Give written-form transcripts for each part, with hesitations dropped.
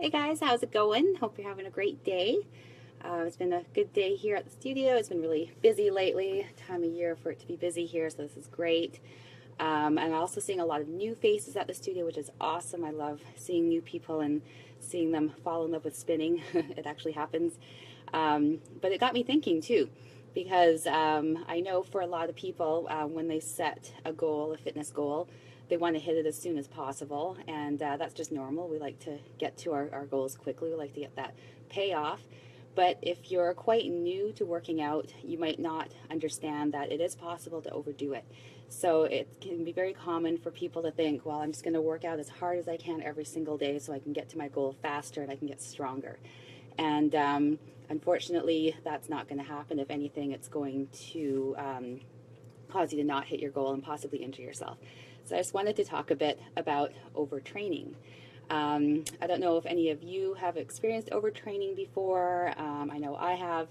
Hey guys, how's it going? Hope you're having a great day. It's been a good day here at the studio. It's been really busy lately. Time of year for it to be busy here, so this is great. I'm also seeing a lot of new faces at the studio, which is awesome. I love seeing new people and seeing them fall in love with spinning. It actually happens. But it got me thinking too, because I know for a lot of people, when they set a goal, a fitness goal, they want to hit it as soon as possible, and that's just normal. We like to get to our goals quickly. We like to get that payoff. But if you're quite new to working out, you might not understand that it is possible to overdo it. So it can be very common for people to think, well, I'm just going to work out as hard as I can every single day so I can get to my goal faster and I can get stronger. And unfortunately, that's not going to happen. If anything, it's going to cause you to not hit your goal and possibly injure yourself. So I just wanted to talk a bit about overtraining. I don't know if any of you have experienced overtraining before. I know I have.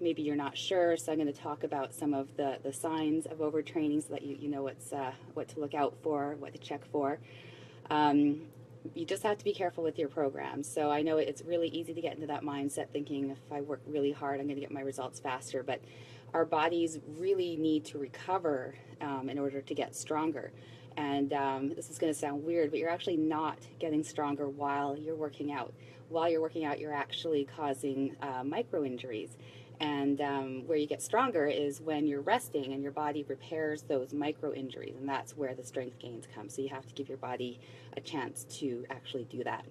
Maybe you're not sure, so I'm going to talk about some of the signs of overtraining so that you know what to look out for, what to check for. You just have to be careful with your program. So I know it's really easy to get into that mindset thinking if I work really hard, I'm going to get my results faster. But our bodies really need to recover in order to get stronger. And this is going to sound weird, but you're actually not getting stronger while you're working out. While you're working out, you're actually causing micro injuries. And where you get stronger is when you're resting and your body repairs those micro injuries, and that's where the strength gains come. So you have to give your body a chance to actually do that.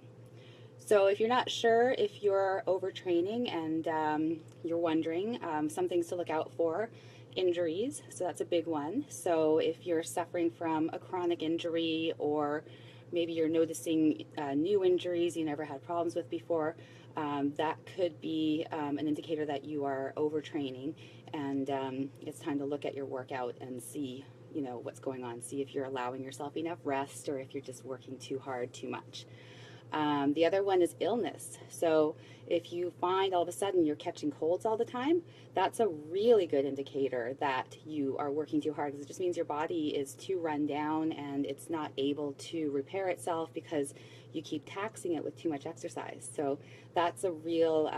So if you're not sure if you're overtraining and you're wondering, some things to look out for: injuries, so that's a big one. So if you're suffering from a chronic injury, or maybe you're noticing new injuries you never had problems with before, that could be an indicator that you are overtraining, and it's time to look at your workout and see what's going on. See if you're allowing yourself enough rest or if you're just working too hard, too much. The other one is illness. So if you find all of a sudden you're catching colds all the time, that's a really good indicator that you are working too hard, because it just means your body is too run down and it's not able to repair itself because you keep taxing it with too much exercise. So that's a real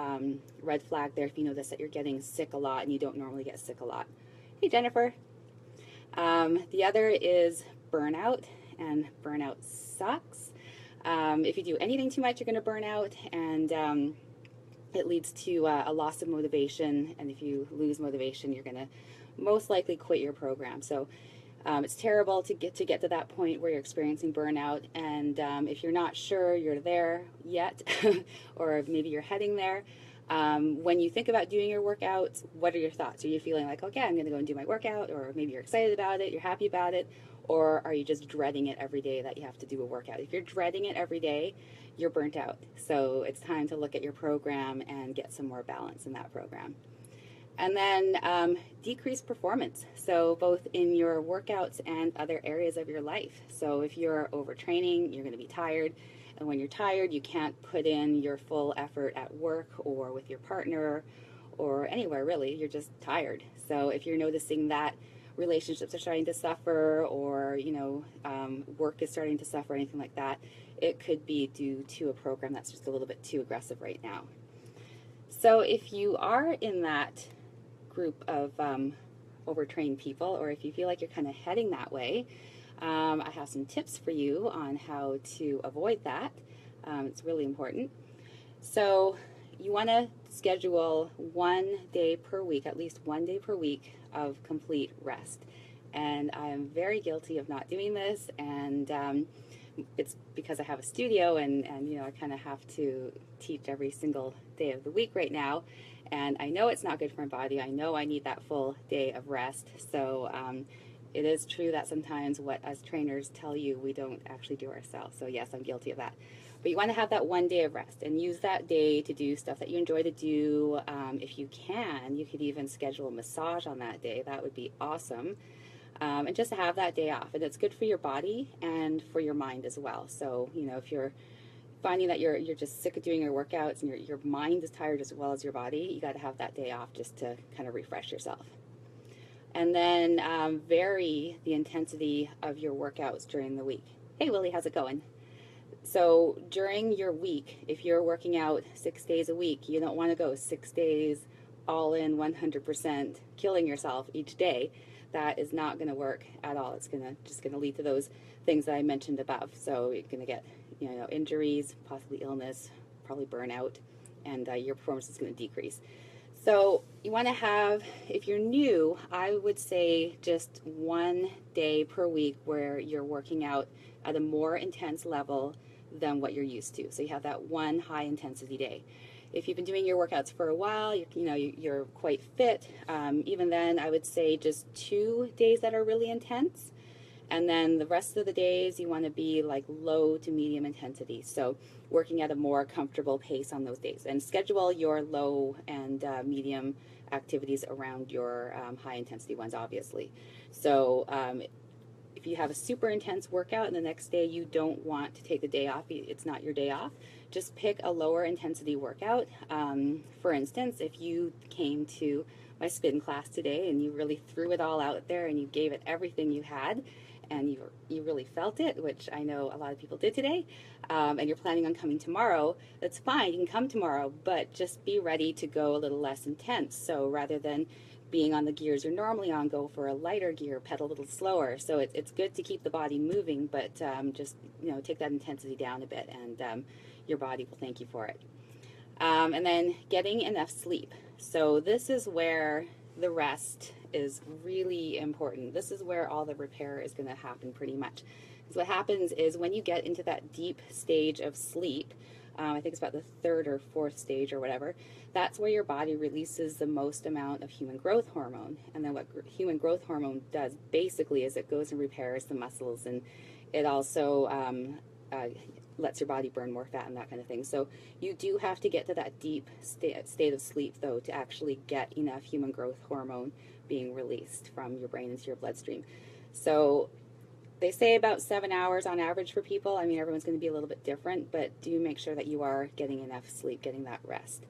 red flag there if you notice that you're getting sick a lot and you don't normally get sick a lot. Hey, Jennifer. The other is burnout, and burnout sucks. If you do anything too much, you're going to burn out, and it leads to a loss of motivation. And if you lose motivation, you're going to most likely quit your program. So it's terrible to get to that point where you're experiencing burnout. And if you're not sure you're there yet, or maybe you're heading there, when you think about doing your workouts, what are your thoughts? Are you feeling like, okay, I'm going to go and do my workout, or maybe you're excited about it, you're happy about it? Or are you just dreading it every day that you have to do a workout? If you're dreading it every day, you're burnt out. So it's time to look at your program and get some more balance in that program. And then decreased performance. So both in your workouts and other areas of your life. So if you're overtraining, you're going to be tired. And when you're tired, you can't put in your full effort at work or with your partner or anywhere really. You're just tired. So if you're noticing that relationships are starting to suffer, or work is starting to suffer, anything like that, it could be due to a program that's just a little bit too aggressive right now. So if you are in that group of overtrained people, or if you feel like you're kind of heading that way, I have some tips for you on how to avoid that. It's really important. So you want to schedule 1 day per week, at least 1 day per week of complete rest. And I am very guilty of not doing this, and it's because I have a studio, and I kind of have to teach every single day of the week right now, and I know it's not good for my body. I know I need that full day of rest. So it is true that sometimes what as trainers tell you, we don't actually do ourselves. So yes, I'm guilty of that. But you want to have that 1 day of rest and use that day to do stuff that you enjoy to do. If you can, you could even schedule a massage on that day. That would be awesome. And just to have that day off. And it's good for your body and for your mind as well. So, if you're finding that you're just sick of doing your workouts and your mind is tired as well as your body, you got to have that day off just to kind of refresh yourself. And then vary the intensity of your workouts during the week. Hey, Willie, how's it going? So during your week, if you're working out 6 days a week, you don't want to go 6 days all in 100%, killing yourself each day. That is not going to work at all. It's just going to lead to those things that I mentioned above. So you're going to get, injuries, possibly illness, probably burnout, and your performance is going to decrease. So you want to have, if you're new, I would say just 1 day per week where you're working out at a more intense level than what you're used to. So you have that one high intensity day. If you've been doing your workouts for a while, you're quite fit. Even then, I would say just 2 days that are really intense. And then the rest of the days, you want to be like low to medium intensity. So working at a more comfortable pace on those days. And schedule your low and medium activities around your high intensity ones, obviously. So if you have a super intense workout and the next day you don't want to take the day off, it's not your day off, just pick a lower intensity workout. For instance, if you came to my spin class today and you really threw it all out there and you gave it everything you had, and you really felt it, which I know a lot of people did today, and you're planning on coming tomorrow, that's fine, you can come tomorrow, but just be ready to go a little less intense. So rather than being on the gears you're normally on, go for a lighter gear, pedal a little slower. So it's good to keep the body moving, but just take that intensity down a bit, and your body will thank you for it. And then getting enough sleep. So this is where the rest is really important. This is where all the repair is going to happen pretty much. Because what happens is when you get into that deep stage of sleep, I think it's about the 3rd or 4th stage or whatever, that's where your body releases the most amount of human growth hormone. And then what human growth hormone does basically is it goes and repairs the muscles, and it also lets your body burn more fat and that kind of thing. So you do have to get to that deep state of sleep, though, to actually get enough human growth hormone being released from your brain into your bloodstream. So they say about 7 hours on average for people. I mean, everyone's going to be a little bit different, but do make sure that you are getting enough sleep, getting that rest.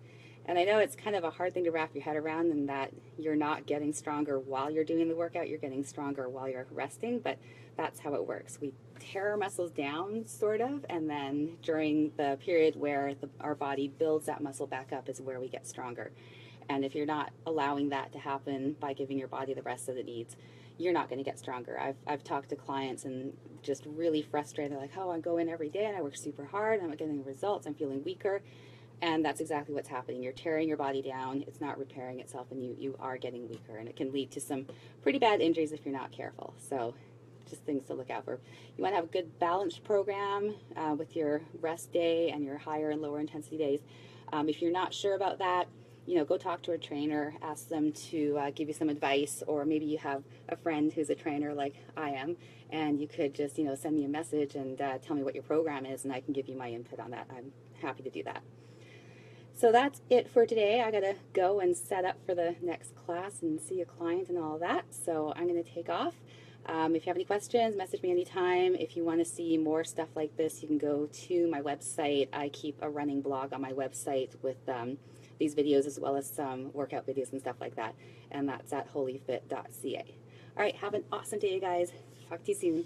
And I know it's kind of a hard thing to wrap your head around, and that you're not getting stronger while you're doing the workout, you're getting stronger while you're resting, but that's how it works. We tear our muscles down, sort of, and then during the period where our body builds that muscle back up is where we get stronger. And if you're not allowing that to happen by giving your body the rest that it needs, you're not going to get stronger. I've talked to clients and just really frustrated, like, oh, I go in every day and I work super hard, I'm not getting results, I'm feeling weaker. And that's exactly what's happening. You're tearing your body down, it's not repairing itself, and you are getting weaker. And it can lead to some pretty bad injuries if you're not careful. So just things to look out for. You want to have a good balanced program with your rest day and your higher and lower intensity days. If you're not sure about that, go talk to a trainer, ask them to give you some advice, or maybe you have a friend who's a trainer like I am, and you could just, send me a message and tell me what your program is, and I can give you my input on that. I'm happy to do that. So that's it for today. I gotta go and set up for the next class and see a client and all that. So I'm gonna take off. If you have any questions, message me anytime. If you want to see more stuff like this, you can go to my website. I keep a running blog on my website with these videos, as well as some workout videos and stuff like that. And that's at holyfit.ca. All right, have an awesome day, you guys. Talk to you soon.